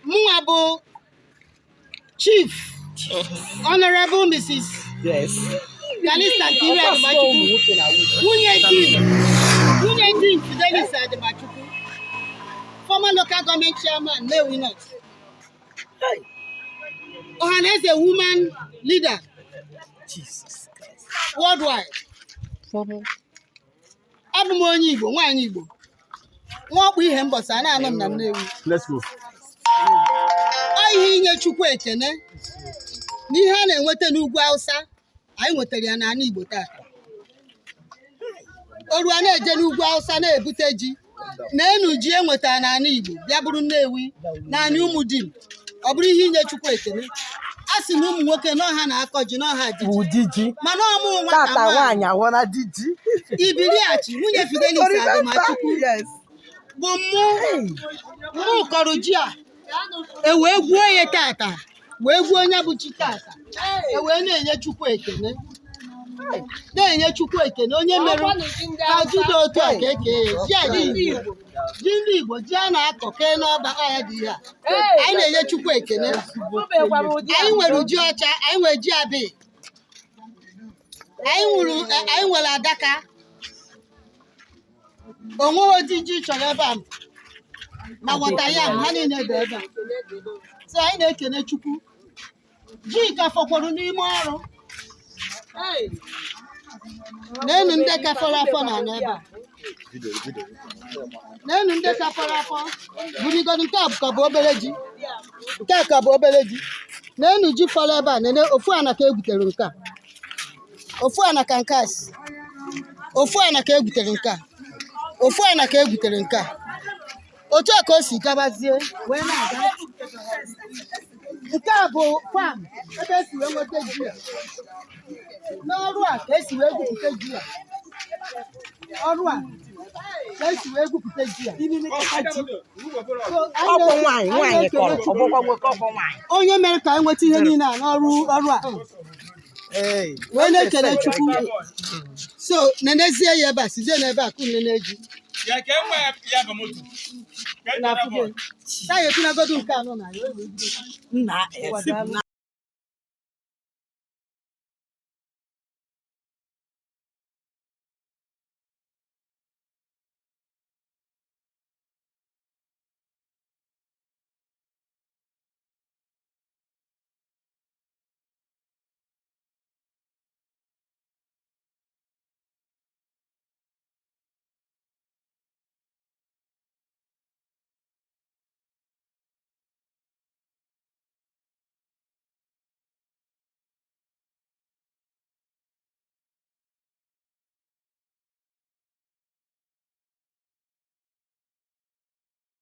Muabo Chief Honorable Mrs. Yes. Kalista Kiriad Machuku. Wunye Dean Fidelis Ademachuku. Former local government chairman, may we not. Ohanes a woman leader. Jesus Christ. Worldwide. Abumoni Igbo, nwanyi Igbo. Nwokpu ihe mbosa na anọ na Nnewi. Let's go. Ihe inye Chukwu ekene. N'ihe a na-enweta n'ugwu Hausa, anyị nwetara ya n'ala Igbo tata. Oru a na-eje n'ugwu Hausa na-ebute ji. Na-enu ji enwetara n'ala Igbo, bịa bụrụ Nnewi, naanị ụmụ dim. Ọ bụrụ ihe inye Chukwu ekene. Asị na ụmụ nwoke na ọha na-akọ ji na ọha Diji. Mana ọmụ nwata Tata nwaanyị awọna Diji. Ibiriachi nwunye Fidelis Ademachukwu. Yes. Bụ mụ kọrọ ji a. Wee gwuo ya tata. Wee gwuo onye bụ chi tata. Wee na-enye Chukwu ekene. Na-enye Chukwu ekene onye mere ka ji dị otu a ka eke ji ndị Igbo ji a na-akọ kee n'ọba ya dị ya. Anyị na-enye Chukwu ekene. Anyị nwere ji ọcha, anyị nwere ji abị. Anyị nwere adaka. Onwe ojiji chọrọ ebe a na wọta ya ha niile dị ebe a. So anyị na-ekene Chukwu. Ji ka fọkwara n'ime ọrụ. N'enu ndị ka fọrọ afọ na ebe a. N'enu ndị ka fọrọ afọ. Bụrịgodu nke a ka bụ obere ji. Nke a ka bụ obere ji. N'enu ji fọrọ ebe a nene ofu ana ka egwutere nke a. Ofu ana ka nke a si. Ofu ana ka egwutere nke a. Ofu ana ka egwutere nke a. Otu a ka o si gabazie wee na-aga. Nke a bụ farm ebe esi wee nweta ji a. N'ọrụ a ka esi wee gwupụta ji a. Ọrụ a ka esi wee gwupụta ji a. Ọkwọ nwaanyị kọrọ. Ọgbọkwa nwoke ọkwọ nwaanyị. Onye mere ka anyị nweta ihe niile a n'ọrụ a. Wee na-ekele Chukwu. So nenezie ya ebe a sizie n'ebe a kụ nene ji. Na-afụgo. Ka ya ekwunagodu nke anọ na ya.